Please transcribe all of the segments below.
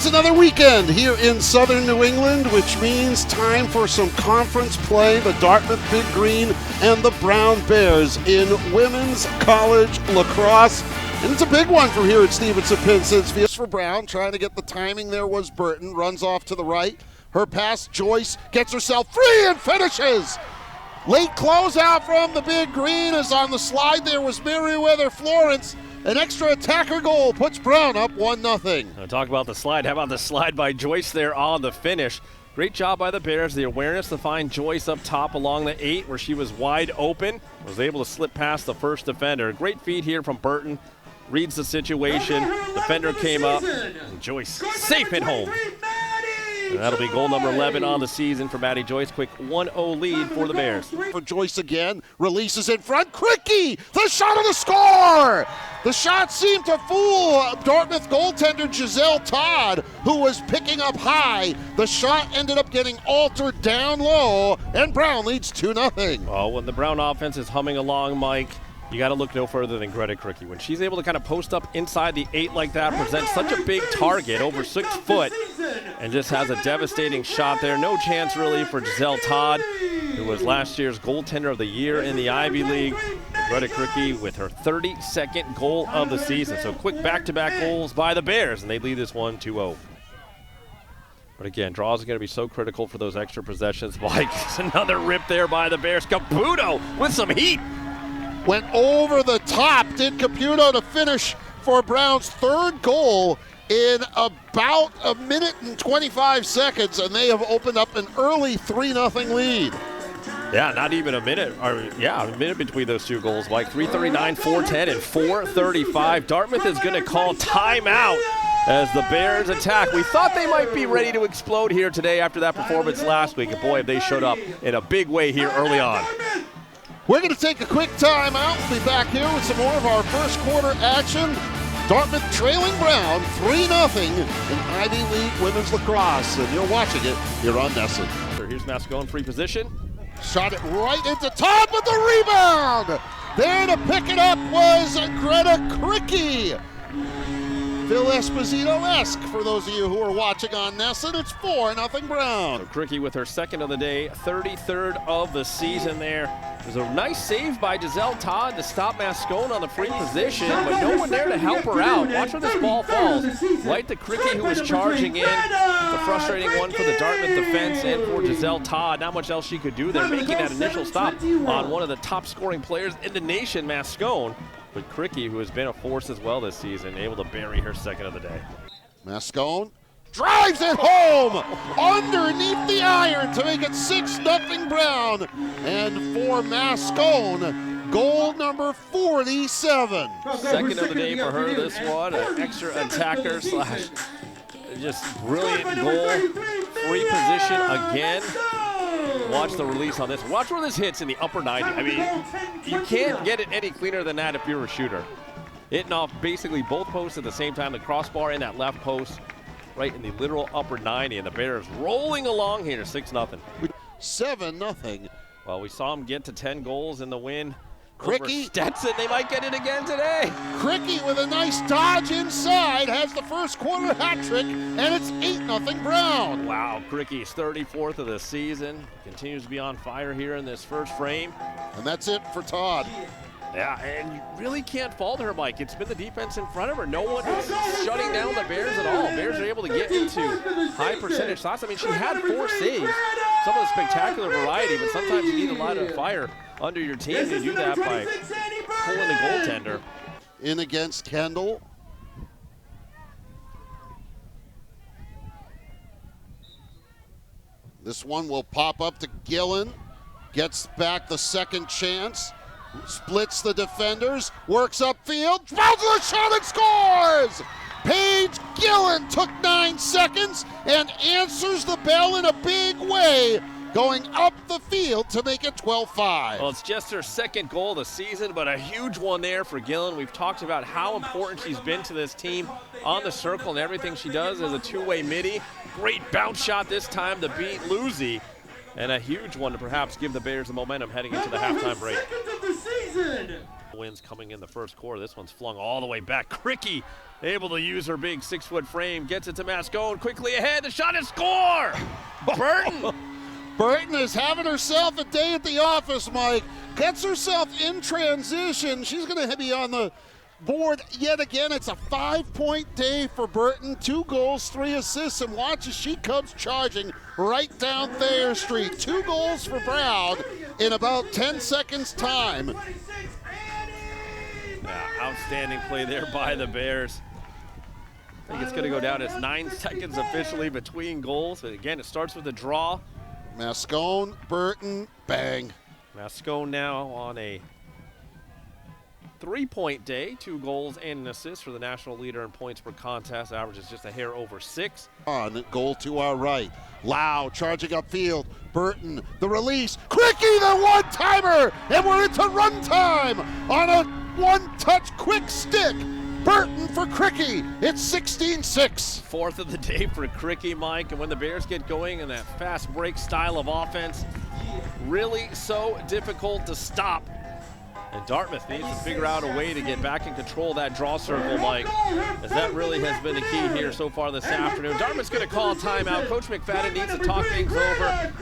It's another weekend here in southern New England, which means time for some conference play. The Dartmouth Big Green and the Brown Bears in women's college lacrosse. And it's a big one from here at Stevenson-Pincince. For Brown, trying to get the timing there was Burton. Runs off to the right. Her pass, Joyce, gets herself free and finishes. Late closeout from the Big Green is on the slide. There was Meriwether Florence. An extra attacker goal puts Brown up 1-0. Talk about the slide. How about the slide by Joyce there on the finish? Great job by the Bears. The awareness to find Joyce up top along the 8 where she was wide open. Was able to slip past the first defender. Great feed here from Burton. Reads the situation. Defender came up. And Joyce safe at home. And that'll be goal number 11 on the season for Maddie Joyce. Quick 1-0 lead for the Bears. For Joyce again, releases in front. Criqui, the shot of the score! The shot seemed to fool Dartmouth goaltender Giselle Todd, who was picking up high. The shot ended up getting altered down low, and Brown leads 2-0. Well, when the Brown offense is humming along, Mike, you got to look no further than Greta Criqui. When she's able to kind of post up inside the 8 like that, present such a big target, over 6 foot, and just has a devastating shot there. No chance really for Giselle Todd, who was last year's goaltender of the year in the Ivy League. Greta Criqui with her 32nd goal of the season. So quick back-to-back goals by the Bears, and they lead this one 2-0. But again, draws are going to be so critical for those extra possessions. Mike, another rip there by the Bears. Caputo with some heat. Went over the top, did Caputo to finish for Brown's 3rd goal in about a minute and 25 seconds, and they have opened up an early 3-0 lead. Yeah, not even a minute. A minute between those 2 goals, Mike. 3:39, 4:10, and 4:35. Dartmouth is going to call timeout as the Bears attack. We thought they might be ready to explode here today after that performance last week, and boy, have they showed up in a big way here early on. We're going to take a quick timeout. We'll be back here with some more of our first quarter action. Dartmouth trailing Brown 3-0 in Ivy League women's lacrosse. And you're watching it here on NESN. Here's Mascone, free position. Shot it right into Todd with the rebound. There to pick it up was Greta Criqui. Phil Esposito-esque for those of you who are watching on NESN. It's 4-0 Brown. So Criqui with her 2nd of the day, 33rd of the season there. There's a nice save by Giselle Todd to stop Mascone on the free position, but no one there to help her out. Watch where this ball falls. Right to Criqui, who was charging in. It's a frustrating one for the Dartmouth defense and for Giselle Todd. Not much else she could do there, making that initial stop on one of the top scoring players in the nation, Mascone. But Criqui, who has been a force as well this season, able to bury her 2nd of the day. Mascone drives it home underneath the iron to make it 6-0 Brown. And for Mascone, goal number 47. 2nd of the day for her, this one. An extra attacker slash just brilliant goal. Free position again. Watch the release on this. Watch where this hits in the upper 90. I mean, you can't get it any cleaner than that if you're a shooter. Hitting off basically both posts at the same time. The crossbar in that left post, right in the literal upper 90. And the Bears rolling along here, 6-0. 7-0. Well, we saw them get to 10 goals in the win. Criqui. Stetson, they might get it again today. Criqui with a nice dodge inside has the first quarter hat trick, and it's 8-0 Brown. Wow, Criqui's 34th of the season. Continues to be on fire here in this first frame. And that's it for Todd. Yeah, and you really can't fault her, Mike. It's been the defense in front of her. No one is shutting down the Bears at all. Bears are able to get into high percentage shots. I mean, she had 4 saves, some of the spectacular variety, but sometimes you need a lot of fire under your team. You do that by pulling the goaltender. In against Kendall. This one will pop up to Gillen. Gets back the 2nd chance. Splits the defenders. Works upfield. Fouls the shot and scores! Paige Gillen took 9 seconds and answers the bell in a big way, going up the field to make it 12-5. Well, it's just her 2nd goal of the season, but a huge one there for Gillen. We've talked about how important she's been to this team on the circle and everything she does as a 2-way midi. Great bounce shot this time to beat Lucy. And a huge one to perhaps give the Bears the momentum heading into the halftime break. wins coming in the first quarter. This one's flung all the way back. Criqui able to use her big 6-foot frame, gets it to Mascone, quickly ahead, the shot is score! Burton! Burton is having herself a day at the office, Mike. Gets herself in transition. She's going to be on the board yet again. It's a 5-point day for Burton. 2 goals, 3 assists, and watch as she comes charging right down Thayer Street. 2 goals for Brown in about 10 seconds time. Yeah, outstanding play there by the Bears. I think it's going to go down as 9 seconds officially between goals. But again, it starts with a draw. Mascone, Burton, bang. Mascone now on a 3-point day, 2 goals and an assist for the national leader in points per contest. Averages just a hair over 6. On goal to our right. Lau charging upfield. Burton, the release. Criqui, the one-timer! And we're into run time on a one-touch quick stick. Burton for Criqui. It's 16-6. 4th of the day for Criqui, Mike. And when the Bears get going in that fast break style of offense, really so difficult to stop. And Dartmouth needs to figure out a way to get back in control of that draw circle, Mike, as that really has been the key here so far this afternoon. Dartmouth's going to call a timeout. Coach McFadden needs to talk things over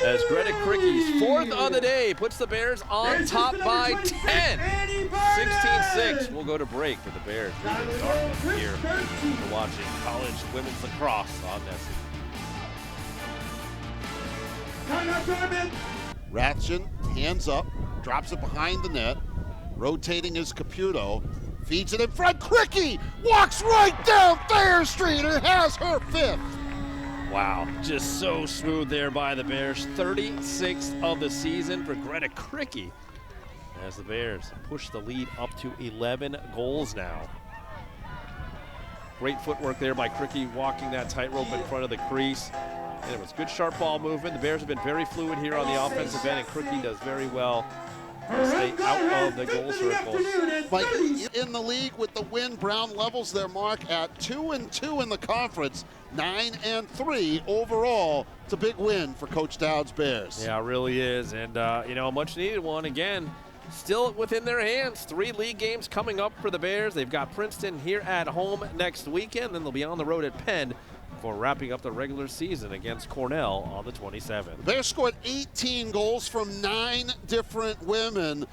as Greta Criqui's 4th of the day puts the Bears on top by 10. 16-6. We'll go to break with the Bears leading Dartmouth here. We're watching college women's lacrosse on Nessie. Rathjen, hands up, drops it behind the net. Rotating is Caputo. Feeds it in front. Criqui walks right down Thayer Street and has her 5th. Wow, just so smooth there by the Bears. 36th of the season for Greta Criqui as the Bears push the lead up to 11 goals now. Great footwork there by Criqui, walking that tightrope in front of the crease. And it was good sharp ball movement. The Bears have been very fluid here on the offensive end, and Criqui does very well to stay out of the goal circle. Mike, in the league with the win, Brown levels their mark at 2-2 in the conference, 9-3 overall. It's a big win for Coach Dowd's Bears. Yeah, it really is, and a much needed one. Again, still within their hands. 3 league games coming up for the Bears. They've got Princeton here at home next weekend, then they'll be on the road at Penn for wrapping up the regular season against Cornell on the 27th. The Bears scored 18 goals from 9 different women.